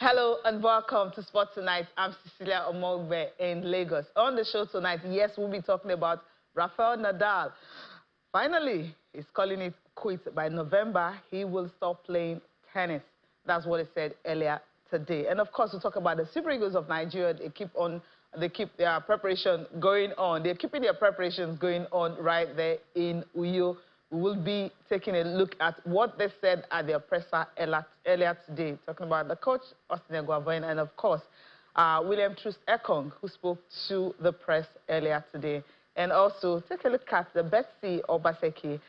Hello and welcome to Sport Tonight. I'm Cecilia Omogbe in Lagos. On the show tonight, yes, we'll be talking about Rafael Nadal. Finally, he's calling it quits. By November, he will stop playing tennis. That's what he said earlier today. And of course, we'll talk about the Super Eagles of Nigeria. They keep their preparation going on. They're keeping their preparations going on right there in Uyo. We will be taking a look at what they said at their presser earlier today, talking about the coach, Austin Eguavoen, and of course, William Troost-Ekong, who spoke to the press earlier today. And also, take a look at the Betsy Obaseki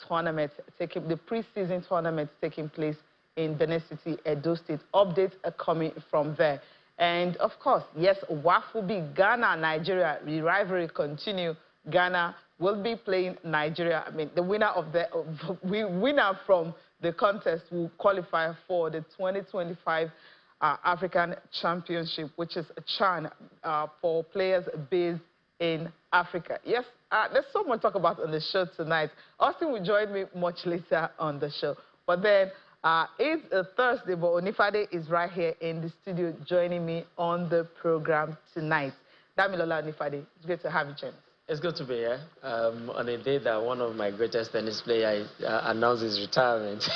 tournament, the pre-season tournament taking place in Benin City, Edo State. Updates are coming from there. And of course, yes, WAF will be Ghana, Nigeria. The rivalry continue. Ghana will be playing Nigeria. I mean, the winner from the contest will qualify for the 2025 African Championship, which is a CHAN for players based in Africa. Yes, there's so much to talk about on the show tonight. Austin will join me much later on the show. But then, it's a Thursday, but Onifade is right here in the studio joining me on the program tonight. Damilola Onifade, it's great to have you, James. It's good to be here on a day that one of my greatest tennis players announced his retirement.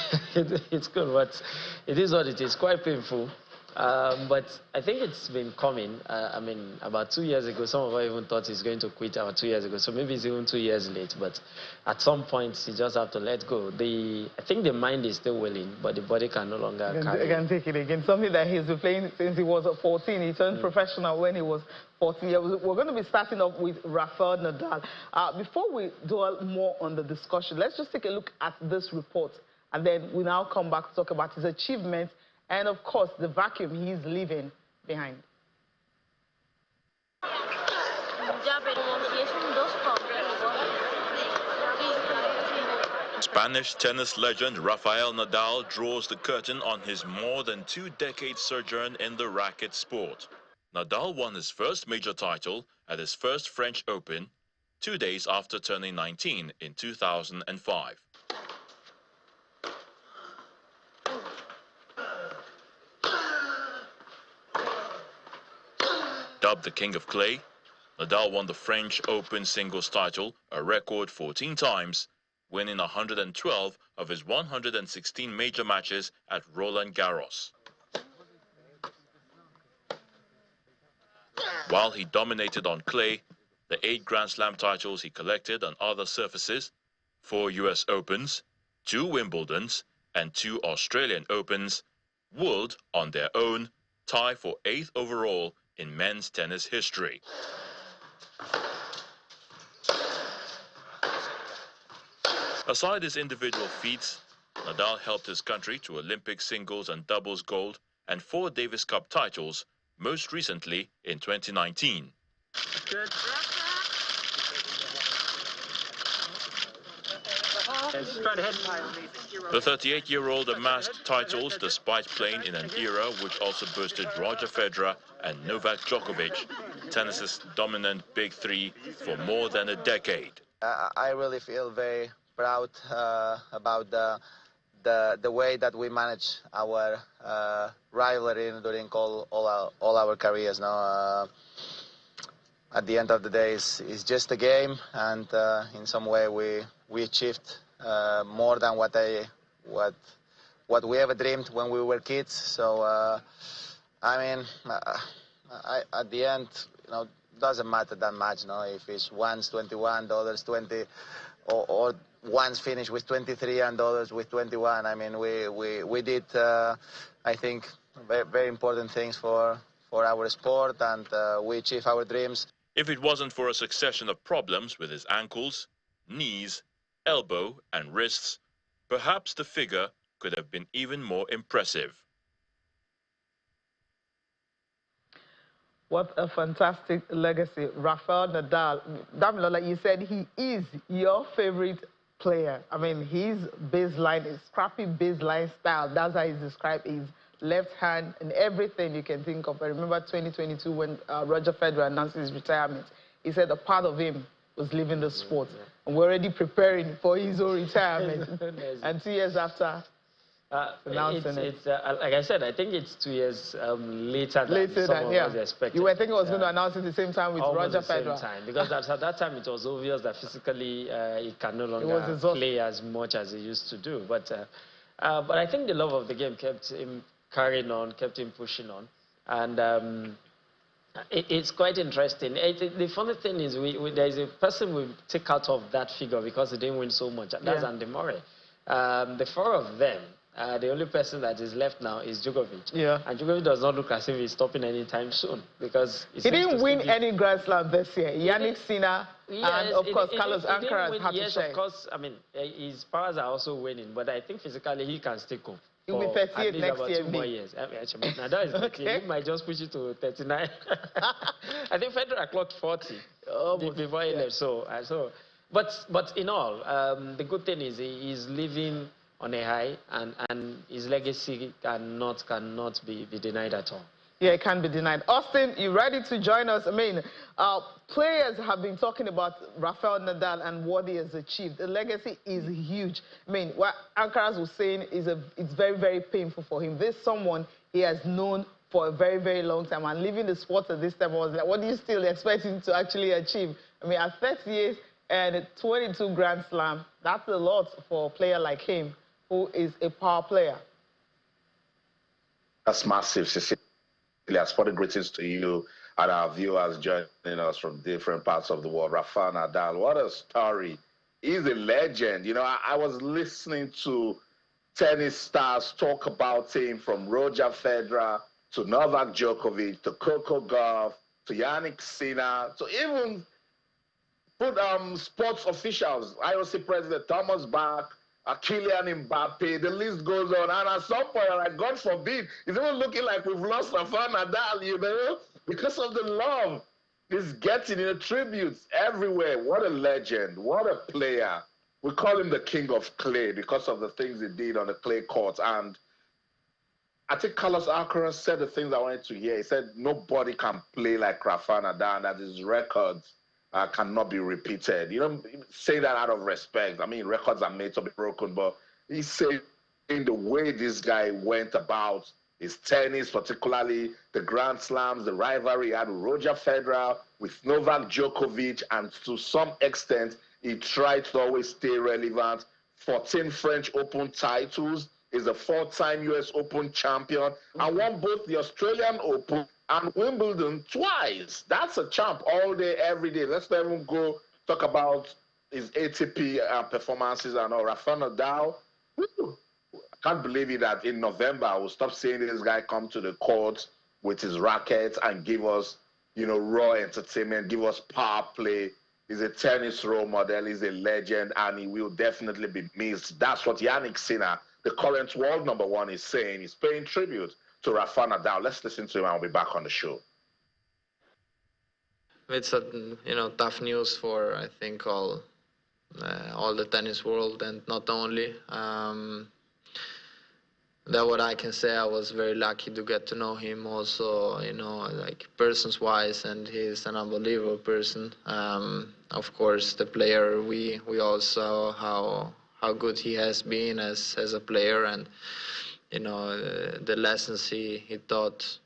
It's good, but it is what it is. Quite painful, but I think it's been coming. I mean, about 2 years ago, some of us even thought he's going to quit about 2 years ago, so maybe it's even 2 years late, but at some point, you just have to let go. I think the mind is still willing, but the body can no longer carry it. Can take it again. Something that he's been playing since he was 14. He turned professional when he was 14 years. We're going to be starting off with Rafael Nadal. Before we dwell more on the discussion, let's just take a look at this report, and then we now come back to talk about his achievements and, of course, the vacuum he's leaving behind. Spanish tennis legend Rafael Nadal draws the curtain on his more than 2-decade sojourn in the racket sport. Nadal won his first major title at his first French Open 2 days after turning 19 in 2005. Dubbed the King of Clay, Nadal won the French Open singles title a record 14 times, winning 112 of his 116 major matches at Roland Garros. While he dominated on clay, the 8 Grand Slam titles he collected on other surfaces, 4 US Opens, 2 Wimbledons, and 2 Australian Opens, would, on their own, tie for 8th overall in men's tennis history. Aside his individual feats, Nadal helped his country to Olympic singles and doubles gold and 4 Davis Cup titles, most recently in 2019. Good. The 38-year-old amassed titles despite playing in an era which also boasted Roger Federer and Novak Djokovic, tennis's dominant big three for more than a decade. I really feel very proud about the way that we manage our rivalry during all our careers. Now, at the end of the day, it's just a game, and in some way we achieved more than what we ever dreamed when we were kids. So I mean, at the end, doesn't matter that much. If it's once $21, $20, or once finished with 23 and others with 21. I mean, we did I think very important things for our sport, and we achieved our dreams. If it wasn't for a succession of problems with his ankles, knees, elbow and wrists, perhaps the figure could have been even more impressive. What a fantastic legacy. Rafael Nadal. Damilola, you said he is your favorite player. I mean, his baseline, his scrappy baseline style, that's how he's described his left hand and everything you can think of. I remember 2022 when Roger Federer announced his retirement. He said a part of him was leaving the sport. And we're already preparing for his own retirement. And 2 years after, announcing it. Like I said, I think it's 2 years later than some of us expected. You were thinking it was going to announce it at the same time with Roger Federer. Almost the same time, because at that time it was obvious that physically he can no longer play as much as he used to do. But I think the love of the game kept him carrying on, kept him pushing on, and it's quite interesting. The funny thing is, there's a person we take out of that figure because he didn't win so much. That's Andy Murray. The four of them. The only person that is left now is Djokovic. Yeah. And Djokovic does not look as if he's stopping anytime soon because he didn't win any Grand Slam this year. Yannick Sinner and, of course, Carlos Alcaraz had to share. Yes, of course. I mean, his powers are also winning, but I think physically he can still cope. He'll be 38 next year. 2 more years. Nadal is okay. He might just push it to 39. I think Federer clocked 40 before he left. But in all, the good thing is he's living on a high, and his legacy cannot be denied at all. Yeah, it can't be denied. Austin, you ready to join us? I mean, players have been talking about Rafael Nadal and what he has achieved. The legacy is huge. I mean, what Alcaraz was saying is it's very, very painful for him. This is someone he has known for a very, very long time, and leaving the sport at this time, I was like, what do you still expect him to actually achieve? I mean, at 30 years and 22 Grand Slam, that's a lot for a player like him, who is a power player. That's massive, Cecilia. Sporting greetings to you and our viewers joining us from different parts of the world. Rafael Nadal, what a story. He's a legend. You know, I was listening to tennis stars talk about him, from Roger Federer to Novak Djokovic to Coco Gauff to Yannick Sinner to even sports officials, IOC President Thomas Bach, Kylian Mbappe, the list goes on. And at some point, like, God forbid, it's even looking like we've lost Rafael Nadal, you know, because of the love he's getting, in tributes everywhere. What a legend. What a player. We call him the king of clay because of the things he did on the clay court. And I think Carlos Alcaraz said the things I wanted to hear. He said nobody can play like Rafael Nadal, that his records cannot be repeated. You don't say that out of respect. I mean, records are made to be broken, but he's saying the way this guy went about his tennis, particularly the Grand Slams, the rivalry he had with Roger Federer, with Novak Djokovic, and to some extent, he tried to always stay relevant. 14 French Open titles, is a 4-time US Open champion, and won both the Australian Open and Wimbledon twice. That's a champ all day, every day. Let's not even go talk about his ATP performances and all. Rafael Nadal, I can't believe it that in November I will stop seeing this guy come to the court with his racket and give us, you know, raw entertainment, give us power play. He's a tennis role model, he's a legend, and he will definitely be missed. That's what Yannick Sinner, the current world #1, is saying. He's paying tribute to Rafael Nadal. Let's listen to him and we'll be back on the show. It's a tough news for, I think, all the tennis world, and not only. That what I can say. I was very lucky to get to know him also, like persons wise, and he's an unbelievable person. Of course, the player, we all saw how good he has been as a player, and the lessons he taught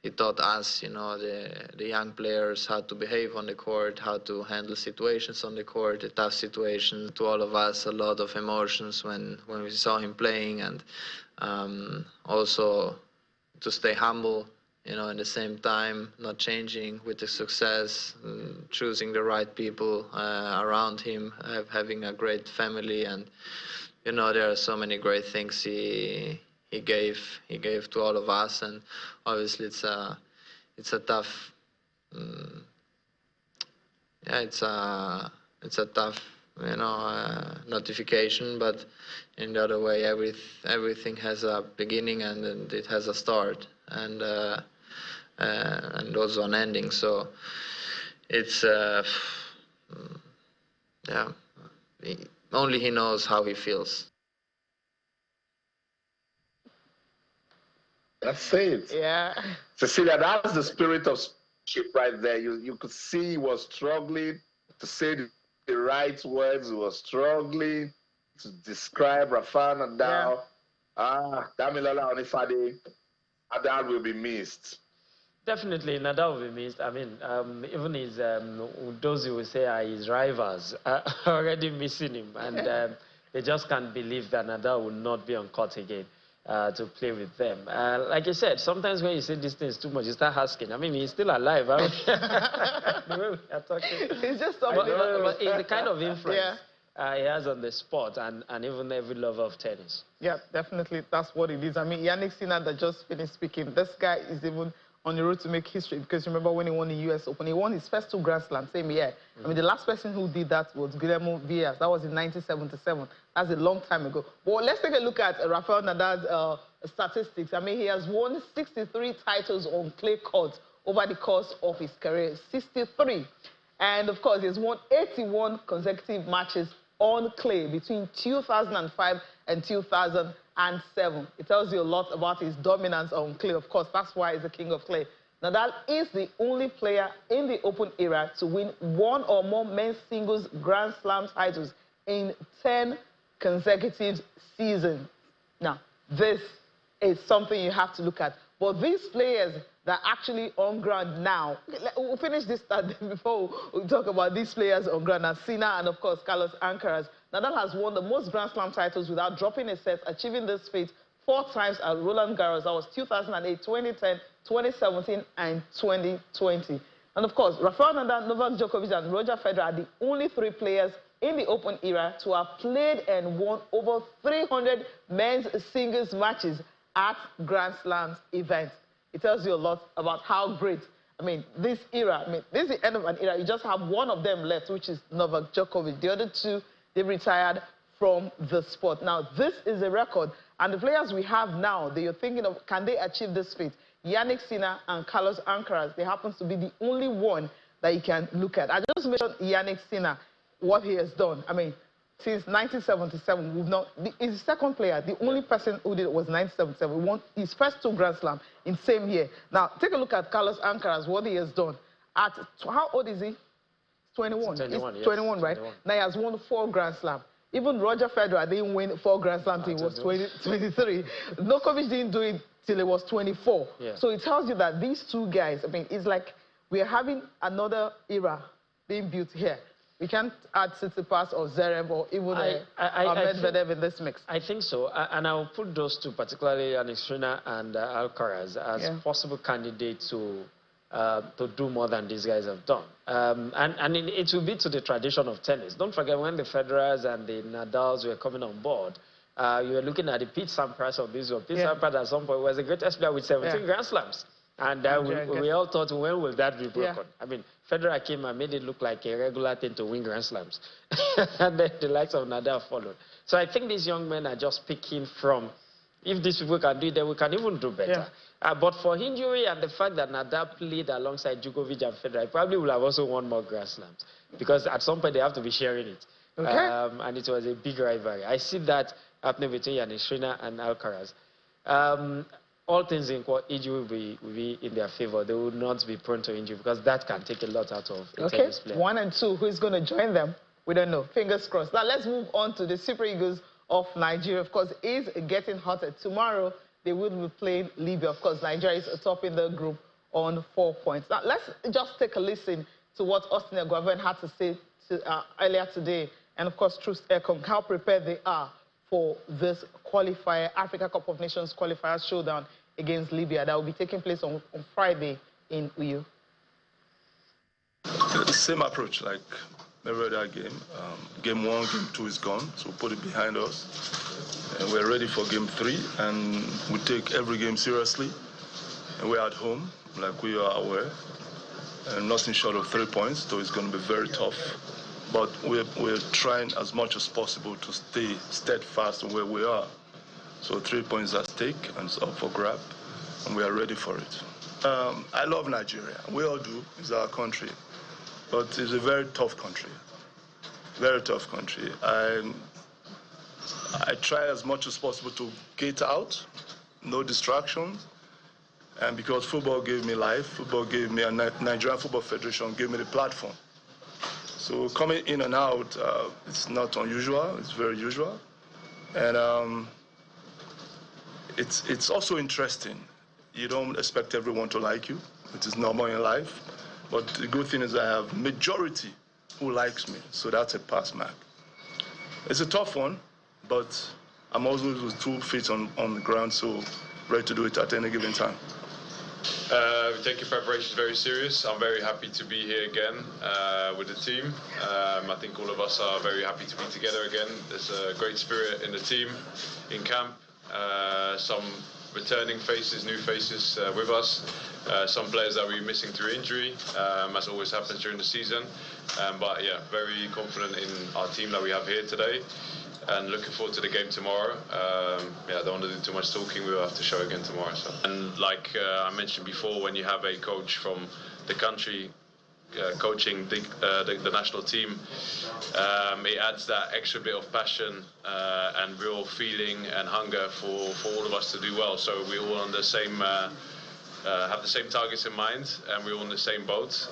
us, the young players, how to behave on the court, how to handle situations on the court, the tough situations. To all of us, a lot of emotions when we saw him playing, and also to stay humble, in the same time, not changing with the success, choosing the right people around him, having a great family, and there are so many great things he gave to all of us. And obviously it's a tough it's a tough notification, but in the other way, everything has a beginning and it has a start, and also an ending. So it's only he knows how he feels. That's it. Yeah. Cecilia, that's the spirit of sportsmanship right there. You could see he was struggling to say the right words. He was struggling to describe Rafael Nadal. Damilola Onifade, Nadal will be missed. Definitely, Nadal will be missed. I mean, even his those who will say are his rivals are already missing him, and they just can't believe that Nadal will not be on court again to play with them. Like I said, sometimes when you say these things too much, you start asking. I mean, he's still alive. The way we are talking. He's just but it's the kind of influence he has on the sport and even every lover of tennis. Yeah, definitely. That's what it is. I mean, Yannick Sinner that just finished speaking, this guy is even on the road to make history, because remember when he won the US Open, he won his first 2 Grand Slams same year. I mean, the last person who did that was Guillermo Vilas. That was in 1977. That's a long time ago. But let's take a look at Rafael Nadal's statistics. I mean, he has won 63 titles on clay courts over the course of his career. 63. And of course, he has won 81 consecutive matches on clay between 2005 and 2007. It tells you a lot about his dominance on clay. Of course, that's why he's the king of clay. Nadal is the only player in the Open era to win 1 or more men's singles Grand Slam titles in 10 consecutive seasons. Now, this is something you have to look at. But these players that are actually on ground now, we'll finish this before we talk about these players on ground. Now, Sinner and, of course, Carlos Alcaraz. Nadal has won the most Grand Slam titles without dropping a set, achieving this feat 4 times at Roland Garros. That was 2008, 2010, 2017, and 2020. And, of course, Rafael Nadal, Novak Djokovic, and Roger Federer are the only 3 players in the Open era to have played and won over 300 men's singles matches at Grand Slams events. It tells you a lot about how great, I mean, this era, I mean, this is the end of an era. You just have one of them left, which is Novak Djokovic. The other 2, they've retired from the sport. Now, this is a record, and the players we have now, that you're thinking of, can they achieve this feat? Yannick Sinner and Carlos Alcaraz, they happen to be the only one that you can look at. I just mentioned Yannick Sinner, what he has done. I mean, since 1977, we've not. He's the second player. The only person who did it was 1977. He won his first 2 Grand Slams in same year. Now, take a look at Carlos Alcaraz, what he has done. At how old is he? 21. 21, He's yes. 21, right? 21. Now he has won 4 Grand Slams. Even Roger Federer didn't win 4 Grand Slams till he was 23. Djokovic didn't do it till he was 24. Yeah. So it tells you that these 2 guys, I mean, it's like we're having another era being built here. We can't add Tsitsipas or Zverev or even Medvedev in this mix. I think so. And I'll put those 2, particularly Yannick Sinner and Alcaraz, as possible candidates to do more than these guys have done. And it will be to the tradition of tennis. Don't forget, when the Federers and the Nadals were coming on board, you were looking at the Pete Sampras of this world. Pete Sampras at some point was the greatest player with 17 Grand Slams. And we all thought, when will that be broken? I mean, Federer came and made it look like a regular thing to win Grand Slams. And then the likes of Nadal followed. So I think these young men are just picking from, if these people can do it, then we can even do better. But for injury and the fact that Nadal played alongside Djokovic and Federer, he probably would have also won more Grand Slams. Because at some point, they have to be sharing it. And it was a big rivalry. I see that happening between Yannick Sinner and Alcaraz. All things in injury will be in their favor. They will not be prone to injury, because that can take a lot out of a tennis player. 1 and 2, who's going to join them? We don't know. Fingers crossed. Now let's move on to the Super Eagles of Nigeria. Of course, is getting hotter. Tomorrow, they will be playing Libya. Of course, Nigeria is atop in the group on 4 points. Now let's just take a listen to what Austin Eguavoen had to say earlier today. And of course, Truth Ecom, how prepared they are for this qualifier, Africa Cup of Nations qualifier showdown against Libya that will be taking place on Friday in Uyo. Same approach like every other game. Game 1, game 2 is gone, so put it behind us. And we're ready for game 3, and we take every game seriously. And we're at home, like we are aware, and nothing short of 3 points, so it's going to be very tough. But we're trying as much as possible to stay steadfast where we are. So 3 points at stake, and it's up for grab, and we are ready for it. I love Nigeria. We all do. It's our country. But it's a very tough country. Very tough country. I try as much as possible to get out, no distractions. And because football gave me life, football gave me, and Nigerian Football Federation gave me the platform. So coming in and out, it's not unusual, it's very usual. And it's also interesting. You don't expect everyone to like you. It is normal in life. But the good thing is I have majority who likes me, so that's a pass mark. It's a tough one, but I'm always with 2 feet on the ground, so ready to do it at any given time. We take your preparations very serious. I'm very happy to be here again with the team. I think all of us are very happy to be together again. There's a great spirit in the team, in camp. Some returning faces, new faces with us. Some players that we're missing through injury, as always happens during the season. But yeah, very confident in our team that we have here today. And looking forward to the game tomorrow. Yeah, I don't want to do too much talking. We'll have to show again tomorrow. So. And like I mentioned before, when you have a coach from the country coaching the national team, it adds that extra bit of passion and real feeling and hunger for all of us to do well. So we're all on the same, have the same targets in mind, and we're all in the same boat.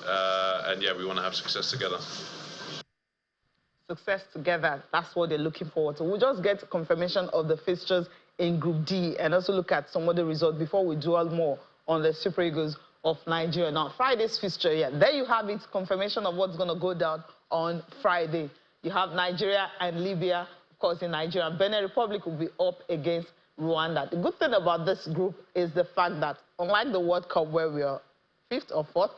And yeah, we want to have success together. Success together, that's what they're looking forward to. We'll just get confirmation of the fixtures in Group D and also look at some of the results before we dwell more on the Super Eagles of Nigeria. Now, Friday's fixture, yeah, there you have it, confirmation of what's going to go down on Friday. You have Nigeria and Libya, of course, in Nigeria. Benin Republic will be up against Rwanda. The good thing about this group is the fact that, unlike the World Cup where we are 5th or 4th,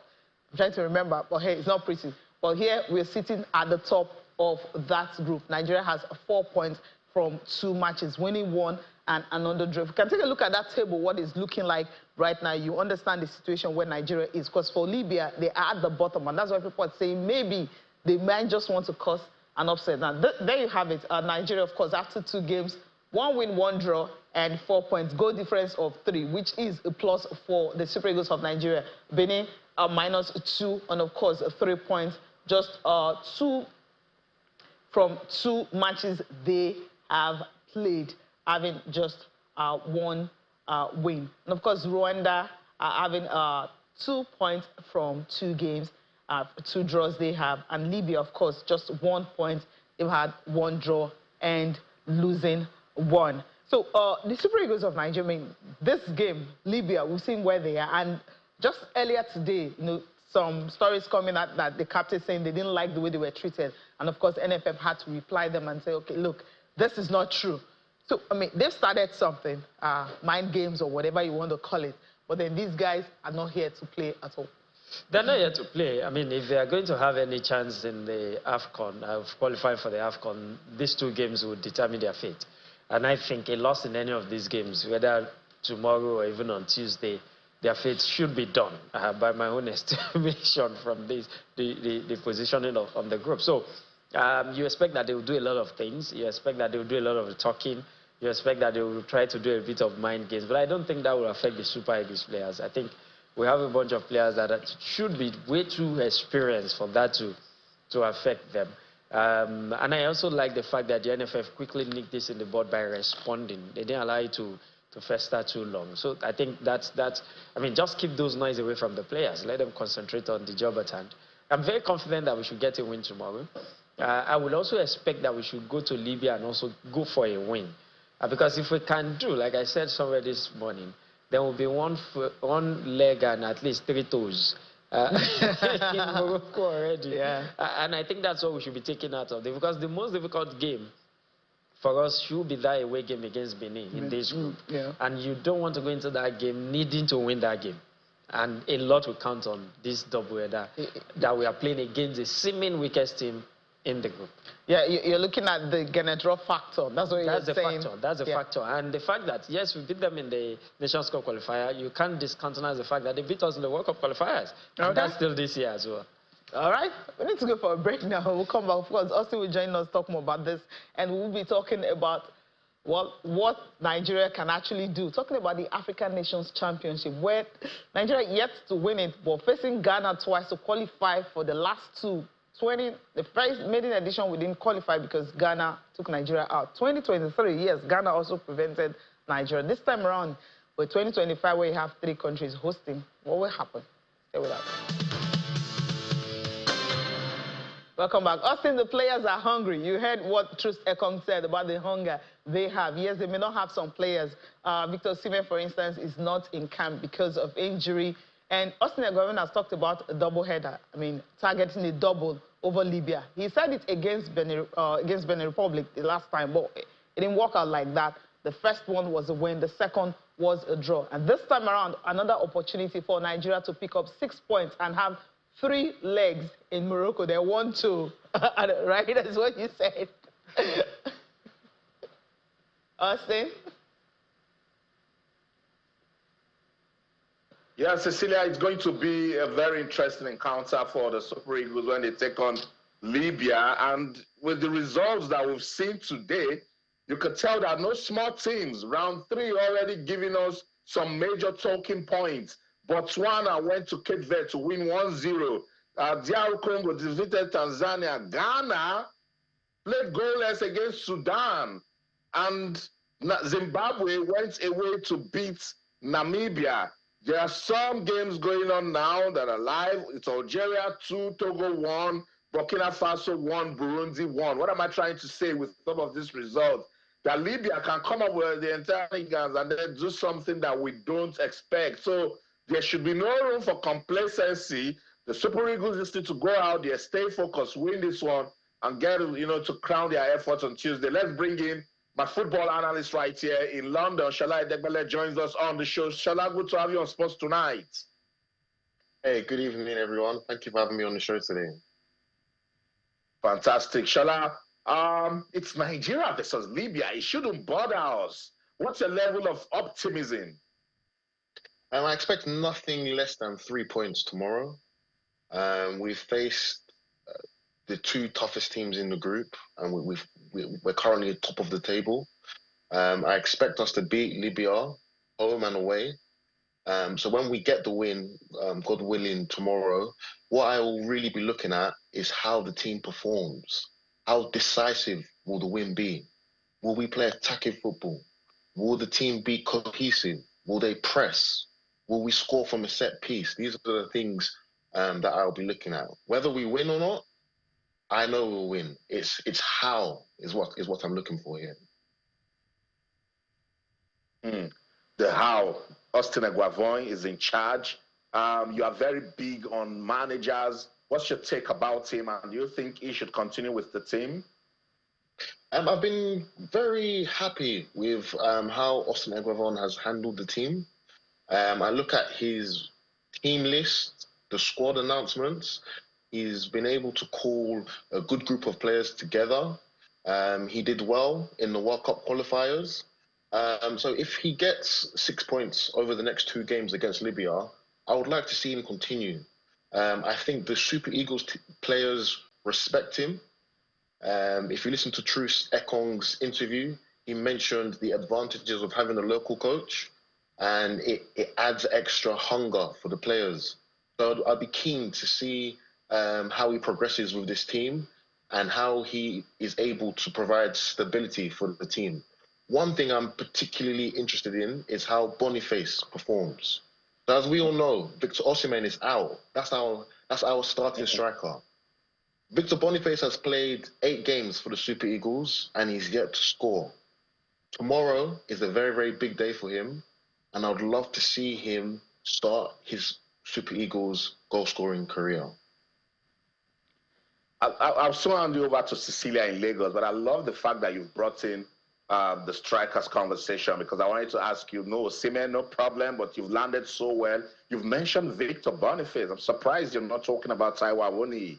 I'm trying to remember, but hey, it's not pretty. But here, we're sitting at the top of that group. Nigeria has 4 points from 2 matches, winning 1 and another draw. If you can take a look at that table, what it's looking like right now, you understand the situation where Nigeria is. Because for Libya, they are at the bottom, and that's why people are saying maybe they might just want to cause an upset. Now, there you have it. Nigeria, of course, after 2 games, 1 win, 1 draw, and 4 points. Goal difference of 3, which is a plus for the Super Eagles of Nigeria. Benin, -2, and of course, 3 points. Just 2 from 2 matches they have played, having just 1 win. And of course, Rwanda having 2 points from 2 games, 2 draws they have. And Libya, of course, just 1 point. They've had 1 draw and losing 1. So the Super Eagles of Nigeria, I mean, this game, Libya, we've seen where they are. And just earlier today, you know, some stories coming out that the captain saying they didn't like the way they were treated. And of course, NFF had to reply them and say, okay, look, this is not true. So, I mean, they've started something, mind games or whatever you want to call it. But then these guys are not here to play at all. They're not here to play. I mean, if they are going to have any chance in the AFCON, of qualifying for the AFCON, these 2 games will determine their fate. And I think a loss in any of these games, whether tomorrow or even on Tuesday, their fate should be done by my own estimation from the positioning on the group. So you expect that they will do a lot of things. You expect that they will do a lot of talking. You expect that they will try to do a bit of mind games. But I don't think that will affect the Super Eagles players. I think we have a bunch of players that should be way too experienced for that to affect them. And I also like the fact that the NFF quickly nicked this in the bud by responding. They didn't allow it to fester too long. So I think that's I mean, just keep those noise away from the players. Let them concentrate on the job at hand. I'm very confident that we should get a win tomorrow. I would also expect that we should go to Libya and also go for a win. Because if we can do, like I said somewhere this morning, there will be one leg and at least 3 toes in Morocco already. Yeah. And I think that's what we should be taking out of it. Because the most difficult game for us should be that away game against Benin in this group. Yeah. And you don't want to go into that game needing to win that game. And a lot will count on this doubleheader that we are playing against the seeming weakest team in the group. Yeah, you're looking at the Genedro factor. That's what you're saying. That's the factor. And the fact that, yes, we beat them in the Nations Cup qualifier, you can't discountenance the fact that they beat us in the World Cup qualifiers. Okay. And that's still this year as well. All right, we need to go for a break now. We'll come back. Of course, Austin will join us to talk more about this. And we'll be talking about what Nigeria can actually do. Talking about the African Nations Championship, where Nigeria yet to win it, but facing Ghana twice to qualify for the last 2. The first maiden edition we didn't qualify because Ghana took Nigeria out. 2023, yes, Ghana also prevented Nigeria. This time around, with 2025, where you have 3 countries hosting, what will happen? Stay with us. Welcome back. Austin, the players are hungry. You heard what Truth Ekong said about the hunger they have. Yes, they may not have some players. Victor Osimhen, for instance, is not in camp because of injury. And Austin Eguavoen has talked about a double-header. I mean, targeting a double over Libya. He said it against Benin Republic the last time, but it didn't work out like that. The first one was a win. The second was a draw. And this time around, another opportunity for Nigeria to pick up 6 points and have 3 legs in Morocco. They want to, right? That's what you said. Austin? Yeah, Cecilia, it's going to be a very interesting encounter for the Super Eagles when they take on Libya. And with the results that we've seen today, you could tell that no small teams, round 3 already giving us some major talking points. Botswana went to Cape Verde to win 1-0. DR Congo defeated Tanzania. Ghana played goalless against Sudan. And Zimbabwe went away to beat Namibia. There are some games going on now that are live. It's Algeria 2, Togo 1, Burkina Faso 1, Burundi 1. What am I trying to say with some of these results? That Libya can come up with the entire guns and then do something that we don't expect. So there should be no room for complacency. The Super Eagles just need to go out there, stay focused, win this one, and get, to crown their efforts on Tuesday. Let's bring in my football analyst right here in London. Shala Edegbele joins us on the show. Shala, good to have you on Sports Tonight. Hey, good evening, everyone. Thank you for having me on the show today. Fantastic. Shala, it's Nigeria versus Libya. It shouldn't bother us. What's your level of optimism? I expect nothing less than 3 points tomorrow. We've faced the 2 toughest teams in the group, and we're currently top of the table. I expect us to beat Libya home and away. So when we get the win, God willing, tomorrow, what I will really be looking at is how the team performs. How decisive will the win be? Will we play attacking football? Will the team be cohesive? Will they press? Will we score from a set piece? These are the things that I'll be looking at. Whether we win or not, I know we'll win. It's how is what I'm looking for here. The how. Austin Eguavoen is in charge. You are very big on managers. What's your take about him, and do you think he should continue with the team? I've been very happy with how Austin Eguavoen has handled the team. I look at his team list, the squad announcements. He's been able to call a good group of players together. He did well in the World Cup qualifiers. So if he gets 6 points over the next 2 games against Libya, I would like to see him continue. I think the Super Eagles players respect him. If you listen to Truth Ekong's interview, he mentioned the advantages of having a local coach, and it adds extra hunger for the players. So I'd be keen to see how he progresses with this team and how he is able to provide stability for the team. One thing I'm particularly interested in is how Boniface performs. So as we all know, Victor Osimhen is out. That's our starting striker. Victor Boniface has played 8 games for the Super Eagles and he's yet to score. Tomorrow is a very, very big day for him, and I would love to see him start his Super Eagles goal-scoring career. I'll soon hand you over to Cecilia in Lagos, but I love the fact that you've brought in the strikers conversation, because I wanted to ask you, no, Osimhen, no problem, but you've landed so well. You've mentioned Victor Boniface. I'm surprised you're not talking about Taiwo Awoniyi.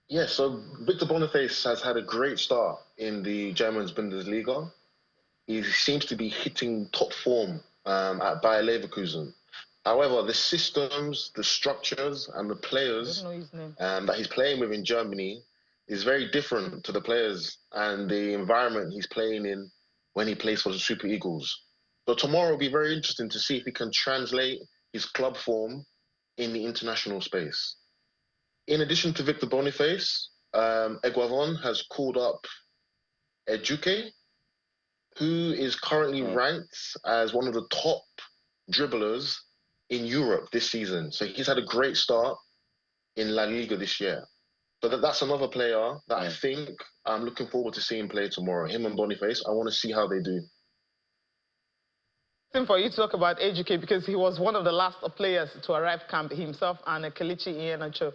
Yeah, so Victor Boniface has had a great start in the German Bundesliga. He seems to be hitting top form at Bayer Leverkusen. However, the systems, the structures, and the players that he's playing with in Germany is very different to the players and the environment he's playing in when he plays for the Super Eagles. So tomorrow will be very interesting to see if he can translate his club form in the international space. In addition to Victor Boniface, Eguavoen has called up Ejuke, who is currently ranked as one of the top dribblers in Europe this season. So he's had a great start in La Liga this year. So that's another player that I think I'm looking forward to seeing play tomorrow. Him and Boniface. I want to see how they do. For you to talk about Ejike, because he was one of the last players to arrive camp, himself and Kelechi Iheanacho.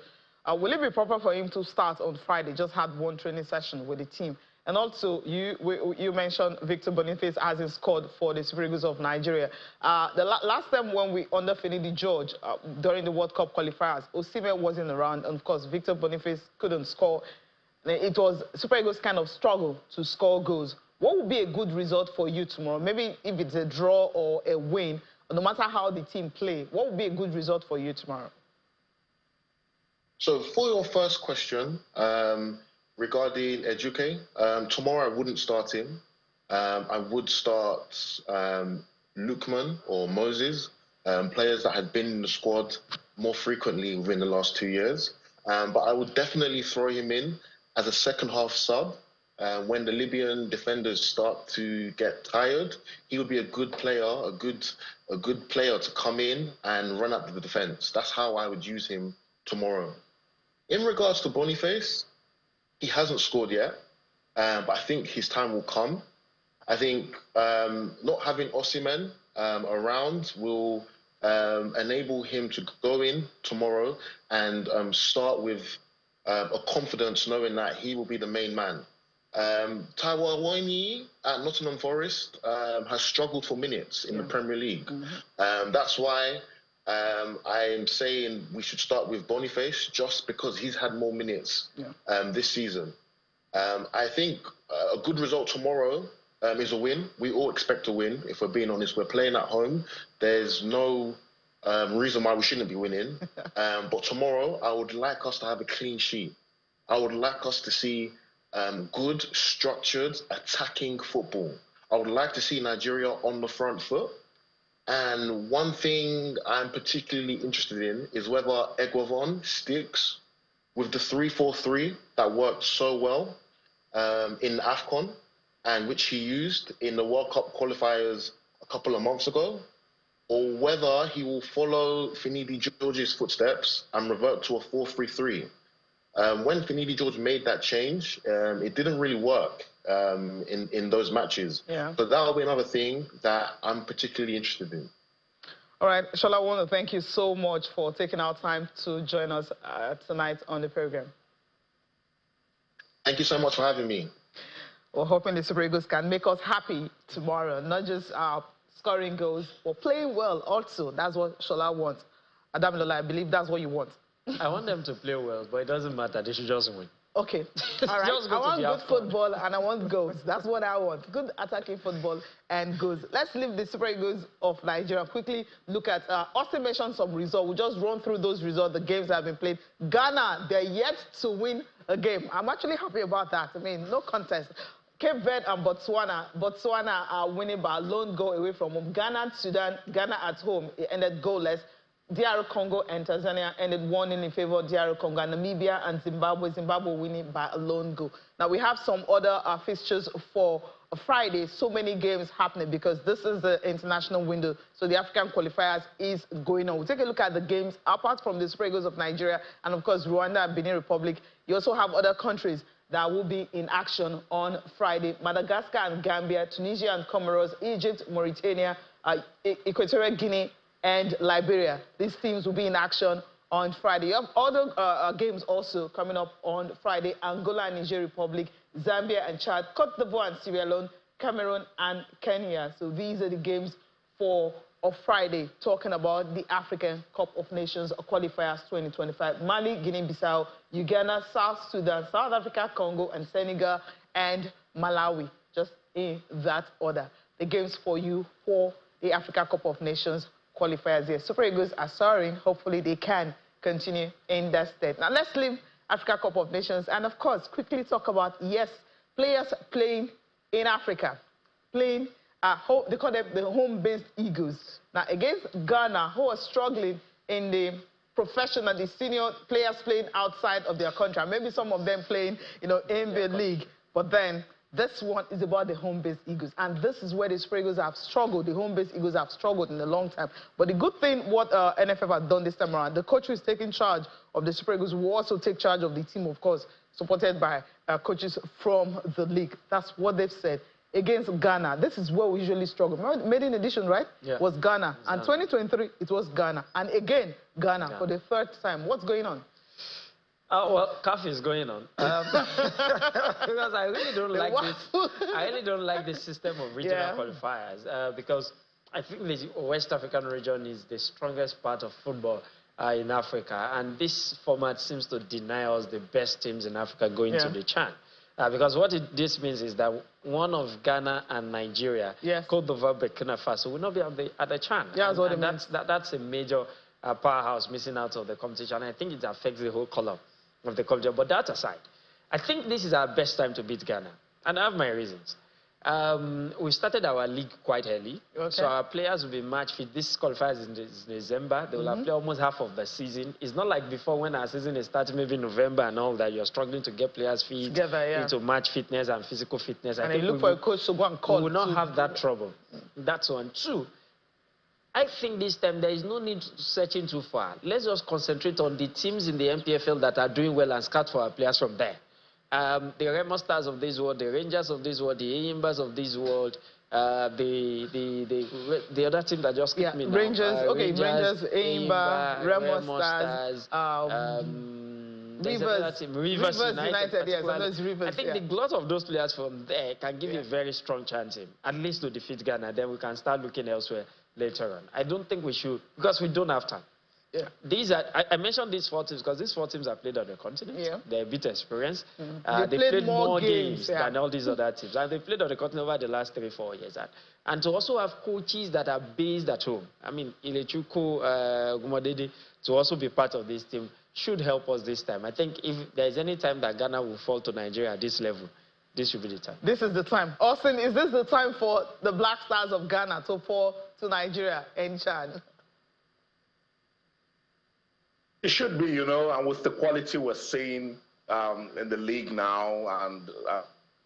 Will it be proper for him to start on Friday? Just had one training session with the team. And also, you mentioned Victor Boniface hasn't scored for the Super Eagles of Nigeria. The last time when we under Finidi George during the World Cup qualifiers, Osimhen wasn't around, and of course, Victor Boniface couldn't score. It was Super Eagles kind of struggle to score goals. What would be a good result for you tomorrow? Maybe if it's a draw or a win, no matter how the team play, what would be a good result for you tomorrow? So for your first question, regarding Ejike, tomorrow I wouldn't start him. I would start Lukman or Moses, players that had been in the squad more frequently within the last 2 years. But I would definitely throw him in as a second half sub. When the Libyan defenders start to get tired, he would be a good player, a good player to come in and run up the defence. That's how I would use him tomorrow. In regards to Boniface, he hasn't scored yet, but I think his time will come. I think not having Osimhen around will enable him to go in tomorrow and start with a confidence knowing that he will be the main man. Taiwo Awoniyi at Nottingham Forest has struggled for minutes in the Premier League. That's why I'm saying we should start with Boniface, just because he's had more minutes this season. I think a good result tomorrow is a win. We all expect to win, if we're being honest. We're playing at home. There's no reason why we shouldn't be winning. But tomorrow, I would like us to have a clean sheet. I would like us to see good, structured, attacking football. I would like to see Nigeria on the front foot. And one thing I'm particularly interested in is whether Eguavoen sticks with the 3-4-3 that worked so well in AFCON and which he used in the World Cup qualifiers a couple of months ago, or whether he will follow Finidi George's footsteps and revert to a 4-3-3. When Finidi George made that change, it didn't really work in those matches. So that'll be another thing that I'm particularly interested in. All right, Shola, I want to thank you so much for taking our time to join us tonight on the program. Thank you so much for having me. We're hoping the Super Eagles can make us happy tomorrow, not just scoring goals, but playing well also. That's what Shola wants. Adamilola, I believe that's what you want. I want them to play well, but it doesn't matter. They should just win. Okay. All right. I want good football and I want goals. That's what I want. Good attacking football and goals. Let's leave the Super Eagles of Nigeria. Quickly look at, Austin mentioned some results. We'll just run through those results, the games that have been played. Ghana, they're yet to win a game. I'm actually happy about that. I mean, no contest. Cape Verde and Botswana are winning by a lone goal away from home. Ghana and Sudan, Ghana at home, it ended goalless. DR Congo and Tanzania ended 1-0 in favor of DR Congo. And Namibia and Zimbabwe winning by a lone goal. Now, we have some other fixtures for Friday. So many games happening because this is the international window. So the African qualifiers is going on. We'll take a look at the games apart from the Super Eagles of Nigeria and, of course, Rwanda and Benin Republic. You also have other countries that will be in action on Friday. Madagascar and Gambia, Tunisia and Comoros, Egypt, Mauritania, Equatorial Guinea, and Liberia. These teams will be in action on Friday. You have other games also coming up on Friday. Angola and Niger Republic, Zambia and Chad, Cote d'Ivoire and Sierra Leone, Cameroon and Kenya. So these are the games for Friday, talking about the African Cup of Nations qualifiers 2025. Mali, Guinea-Bissau, Uganda, South Sudan, South Africa, Congo, and Senegal, and Malawi, just in that order. The games for you for the Africa Cup of Nations qualifiers here. Super Eagles are soaring. Hopefully they can continue in that state. Now let's leave Africa Cup of Nations and, of course, quickly talk about, yes, players playing in Africa, playing they call them the home-based Eagles. Now against Ghana, who are struggling in the professional, the senior players playing outside of their country. Maybe some of them playing, in the league. But then This one is about the home-based Eagles, and this is where the Super Eagles have struggled. The home-based Eagles have struggled in a long time. But the good thing, what NFF has done this time around, the coach who is taking charge of the Super Eagles will also take charge of the team, of course, supported by coaches from the league. That's what they've said. Against Ghana, this is where we usually struggle. Remember, maiden edition, right? Yeah. Was Ghana. And 2023, it was Ghana. And again, Ghana for the third time. What's going on? Well, CAF is going on because I really don't like this. I really don't like this system of regional qualifiers because I think the West African region is the strongest part of football in Africa, and this format seems to deny us the best teams in Africa going to the CHAN. Because what this means is that one of Ghana and Nigeria, Côte d'Ivoire, Burkina Faso, will not be at the CHAN. Yeah, and that's a major powerhouse missing out of the competition. I think it affects the whole column of the competition. But that aside, I think this is our best time to beat Ghana. And I have my reasons. We started our league quite early. So our players will be match fit. This qualifies in December. They will have played almost half of the season. It's not like before when our season is starting maybe November and all that. You're struggling to get players fit into match fitness and physical fitness. And I think look for a coach to go and call. We will not have that trouble. That's one. Two, I think this time there is no need searching too far. Let's just concentrate on the teams in the NPFL that are doing well and scout for our players from there. The Remo Stars of this world, the Rangers of this world, the Ayimbas of this world, the other team that just kicked me now. Rangers, Rangers, Ayimba, Remo Stars, Rivers United, yes, I know it's Rivers. I think the glut of those players from there can give you a very strong chance, at least to defeat Ghana. Then we can start looking elsewhere later on. I don't think we should, because we don't have time. These are, I mentioned these 4 teams because these 4 teams have played on the continent. They're a bit experienced. They played more games than all these other teams. And they played on the continent over the last 3-4 years. And to also have coaches that are based at home. I mean, Ilechuko, Gumodede, to also be part of this team should help us this time. I think if there's any time that Ghana will fall to Nigeria at this level, this should be the time. This is the time. Austin, is this the time for the Black Stars of Ghana to fall to Nigeria and Chad? It should be, and with the quality we're seeing in the league now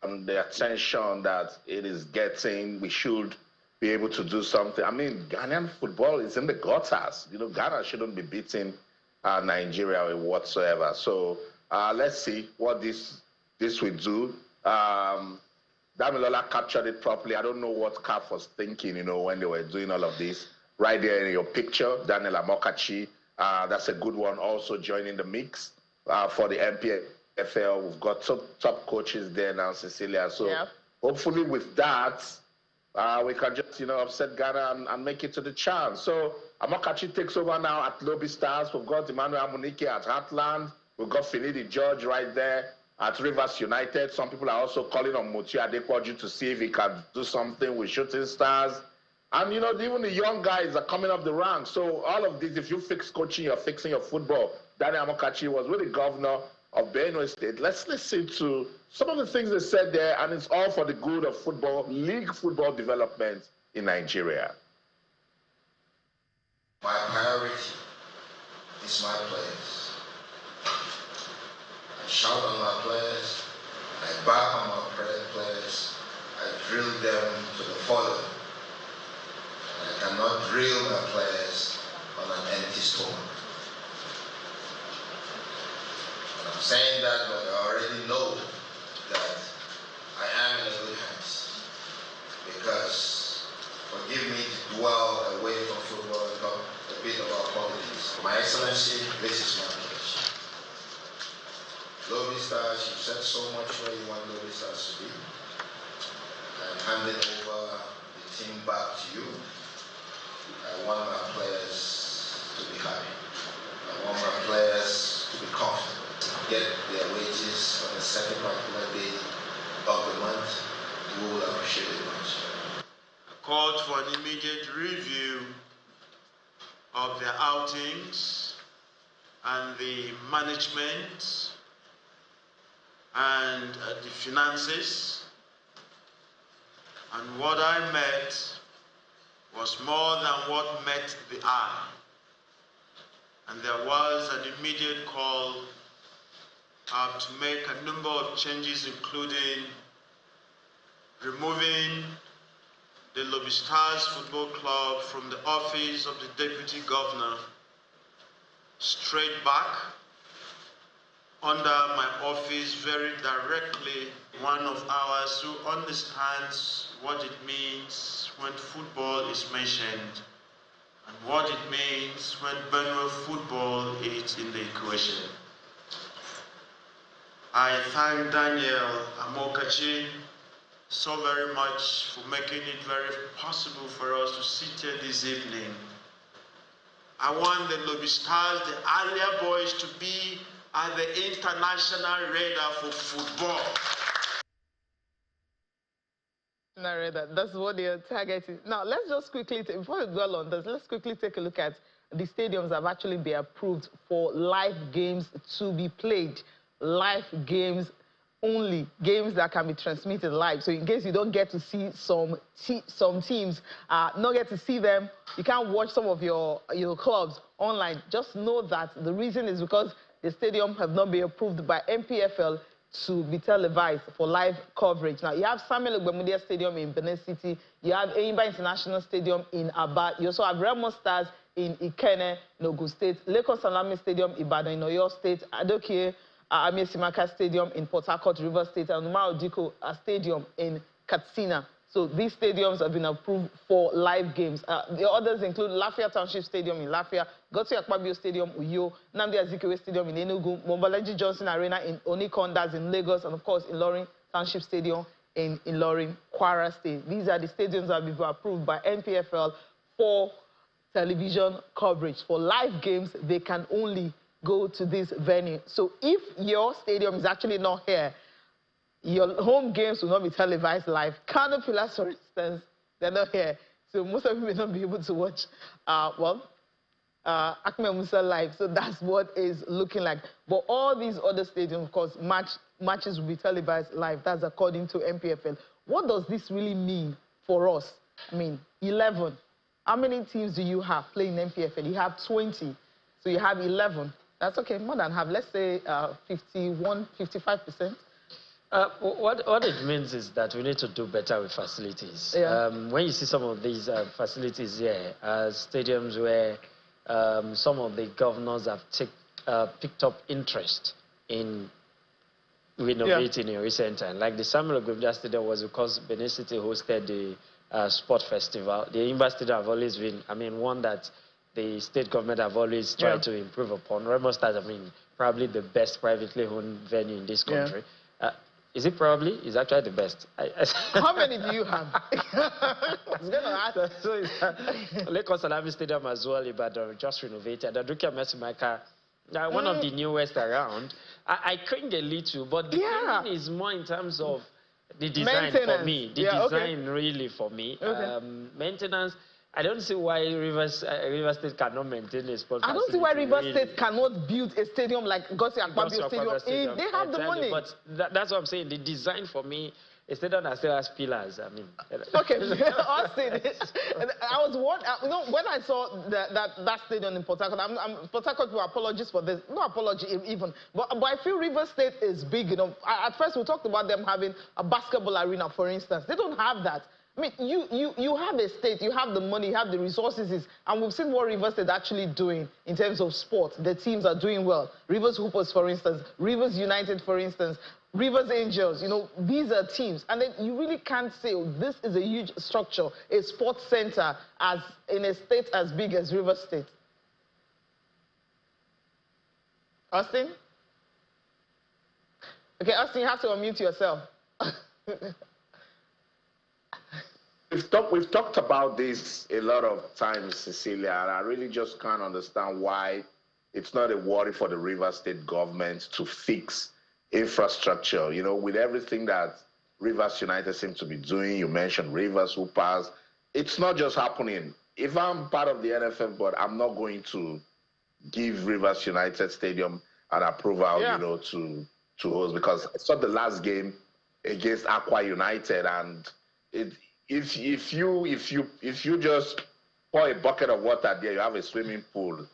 and the attention that it is getting, we should be able to do something. I mean, Ghanaian football is in the gutters. Ghana shouldn't be beating Nigeria or whatsoever. So let's see what this will do. Damilola captured it properly. I don't know what CAF was thinking, when they were doing all of this. Right there in your picture, Daniel Amokachi. That's a good one. Also joining the mix for the NPFL. We've got top coaches there now, Cecilia. So hopefully with that, we can just, upset Ghana and make it to the CHAN. So Amokachi takes over now at Lobby Stars. We've got Emmanuel Amunike at Heartland. We've got Finidi George right there at Rivers United. Some people are also calling on Muti Adepoju to see if he can do something with Shooting Stars. And, even the young guys are coming up the ranks. So all of this, if you fix coaching, you're fixing your football. Daniel Amokachi was with the governor of Benue State. Let's listen to some of the things they said there, and it's all for the good of football, league football development in Nigeria. My priority is my players. I shout on my players. I back on my players. I drill them to the fullest. I cannot drill my players on an empty stomach. And I'm saying that, but I already know that I am in good hands. Because, forgive me to dwell away from football and talk a bit about politics. My Excellency, this is my place. Lobby Stars, you said so much where you want Lobby Stars to be. I'm handing over the team back to you. I want my players to be happy. I want my players to be comfortable, get their wages on the second particular day of the month. We will appreciate it much. I called for an immediate review of their outings and the management and the finances. And what I met was more than what met the eye. And there was an immediate call to make a number of changes, including removing the Lobby Stars Football Club from the office of the Deputy Governor straight back under my office very directly, one of ours who understands what it means when football is mentioned and what it means when Benue football is in the equation. I thank Daniel Amokachi so very much for making it very possible for us to sit here this evening. I want the Lobby Stars, the earlier boys, to be at the international radar for football. That's what they're targeting. Now, let's just quickly, before we dwell on this, let's quickly take a look at the stadiums that have actually been approved for live games to be played. Live games only, games that can be transmitted live. So in case you don't get to see some teams, not get to see them, you can't watch some of your clubs online. Just know that the reason is because the stadium have not been approved by NPFL to be televised for live coverage. Now, you have Samuel Ogbemudia Stadium in Benin City, you have Eyimba International Stadium in Aba, you also have Remo Stars in Ikenne, in Ogun State, Lagos Salami Stadium in Ibadan, in Oyo State, Adokie Simaka Stadium in Port Harcourt, River State, and Umar Diko Stadium in Katsina. So these stadiums have been approved for live games. The others include Lafia Township Stadium in Lafia, Gotti Akpabio Stadium, Uyo, Nnamdi Azikiwe Stadium in Enugu, Mobalaji Johnson Arena in Onikondas in Lagos, and of course, Ilorin Township Stadium in Ilorin, Kwara State. These are the stadiums that have been approved by NPFL for television coverage. For live games, they can only go to this venue. So if your stadium is actually not here, your home games will not be televised live. Kano Pillars, for instance, they're not here. So most of you may not be able to watch, Akme Musa live. So that's what is looking like. But all these other stadiums, of course, matches will be televised live. That's according to NPFL. What does this really mean for us? I mean, 11. How many teams do you have playing NPFL? You have 20. So you have 11. That's okay, more than half. Let's say 51, 55%. What it means is that we need to do better with facilities. Yeah. When you see some of these facilities here, stadiums where some of the governors have picked up interest in renovating in recent time, like the Samuel Ogbemudia Stadium was because Benin City hosted the sport festival. The Eyimba Stadium have always been, one that the state government have always tried to improve upon. Remo Stars, probably the best privately owned venue in this country. Is it probably? It's actually the best. How many do you have? I was going to ask. So Lagos Salami Stadium as well, but just renovated. Aduke Mesimaka, one of the newest around. I cringed a little, but the thing is more in terms of the design for me. The design really for me. Maintenance. I don't see why River State cannot maintain a sport facility. I don't see why River State cannot build a stadium like Gotti Akpabio Stadium. They have the money. But that's what I'm saying. The design for me, a stadium that still has pillars. Okay, Austin. I was when I saw that stadium in Port Harcourt, Port Harcourt will apologize for this. No apology even. But I feel River State is big enough. At first, we talked about them having a basketball arena, for instance. They don't have that. You have a state, you have the money, you have the resources, and we've seen what Rivers is actually doing in terms of sport. The teams are doing well. Rivers Hoopers, for instance, Rivers United, for instance, Rivers Angels, these are teams. And then you really can't say, this is a huge structure, a sports center in a state as big as Rivers State. Austin? Okay, Austin, you have to unmute yourself. We've talked about this a lot of times, Cecilia, and I really just can't understand why it's not a worry for the Rivers State government to fix infrastructure. With everything that Rivers United seems to be doing, you mentioned Rivers Hoopers, it's not just happening. If I'm part of the NFF board, I'm not going to give Rivers United Stadium an approval, to host, because I saw the last game against Aqua United, and if you just pour a bucket of water there, you have a swimming pool,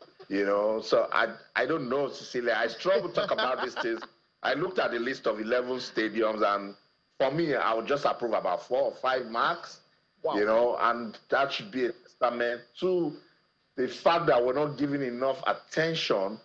So I don't know, Cecilia. I struggle to talk about these things. I looked at the list of 11 stadiums, and for me, I would just approve about 4 or 5 marks, you know, and that should be a testament to the fact that we're not giving enough attention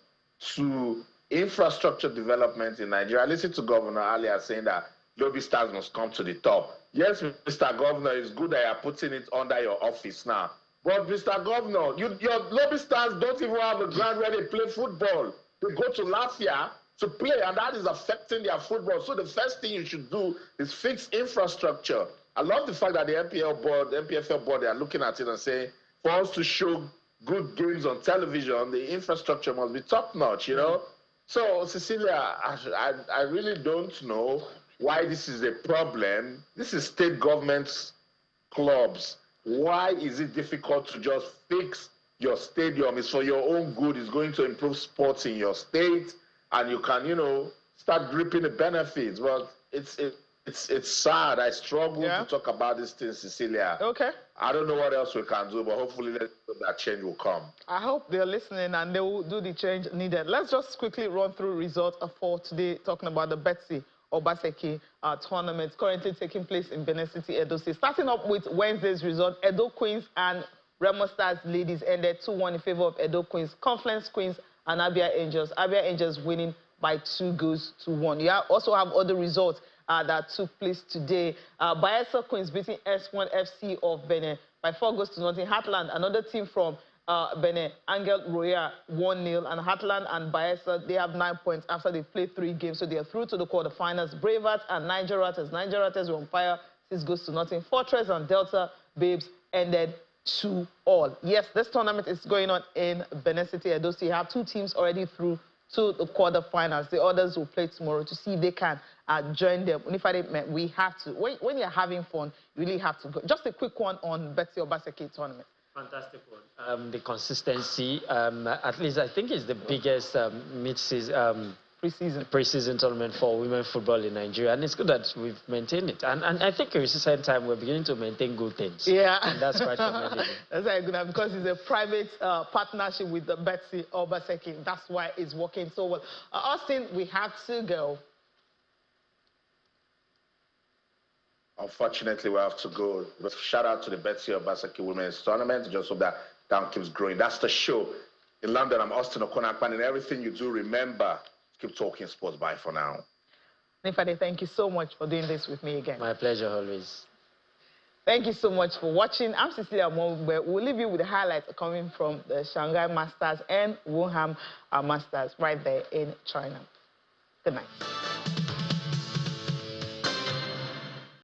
to infrastructure development in Nigeria. I listened to Governor earlier saying that lobby stars must come to the top. Yes, Mr. Governor, it's good that you're putting it under your office now. But Mr. Governor, your lobby stars don't even have a ground where they play football. They go to Lafia to play, and that is affecting their football. So the first thing you should do is fix infrastructure. I love the fact that the NPFL board, they are looking at it and saying, for us to show good games on television, the infrastructure must be top-notch, you know? So, Cecilia, I really don't know why this is a problem. This is state government's clubs. Why is it difficult to just fix your stadium? It's for your own good. It's going to improve sports in your state, and you can, you know, start reaping the benefits. But it's sad. I struggle to talk about this thing, Cecilia. Okay. I don't know what else we can do, but hopefully that change will come. I hope they're listening and they will do the change needed. Let's just quickly run through results for today, talking about the Betsy Obaseki tournament currently taking place in Benin City, Edo State. Starting up with Wednesday's result, Edo Queens and Remo Stars ladies ended 2-1 in favor of Edo Queens. Confluence Queens and Abia Angels. Abia Angels winning by 2-1. You also have other results that took place today. Bayelsa Queens beating S1 FC of Benin by 4-0. Heartland, another team from Benin, Angel Royal 1-0, and Heartland and Bayelsa, they have 9 points after they played 3 games, so they are through to the quarterfinals. Bravehearts and Niger Ratters were on fire, 6-0. Fortress and Delta Babes ended 2-all. Yes, this tournament is going on in Benin City, Edo State. You have 2 teams already through to the quarterfinals. The others will play tomorrow to see if they can join them. We have to. When you're having fun, you really have to go. Just a quick one on Betsy Obaseki tournament. Fantastic one. The consistency, at least I think it's the biggest mid-season, pre-season tournament for women football in Nigeria, and it's good that we've maintained it. And I think at the same time we're beginning to maintain good things. Yeah, and that's quite commendable. That's very good because it's a private partnership with Betsy Obaseki. That's why it's working so well. Austin, we have to go. Unfortunately, we have to go. But shout out to the Betsy Obaseki Women's Tournament. Just hope that town keeps growing. That's the show. In London, I'm Austin Okonakpan. And everything you do, remember, keep talking sports. Bye for now. Nifade, thank you so much for doing this with me again. My pleasure, always. Thank you so much for watching. I'm Cecilia Omogbe. We'll leave you with the highlights coming from the Shanghai Masters and Wuhan Masters right there in China. Good night.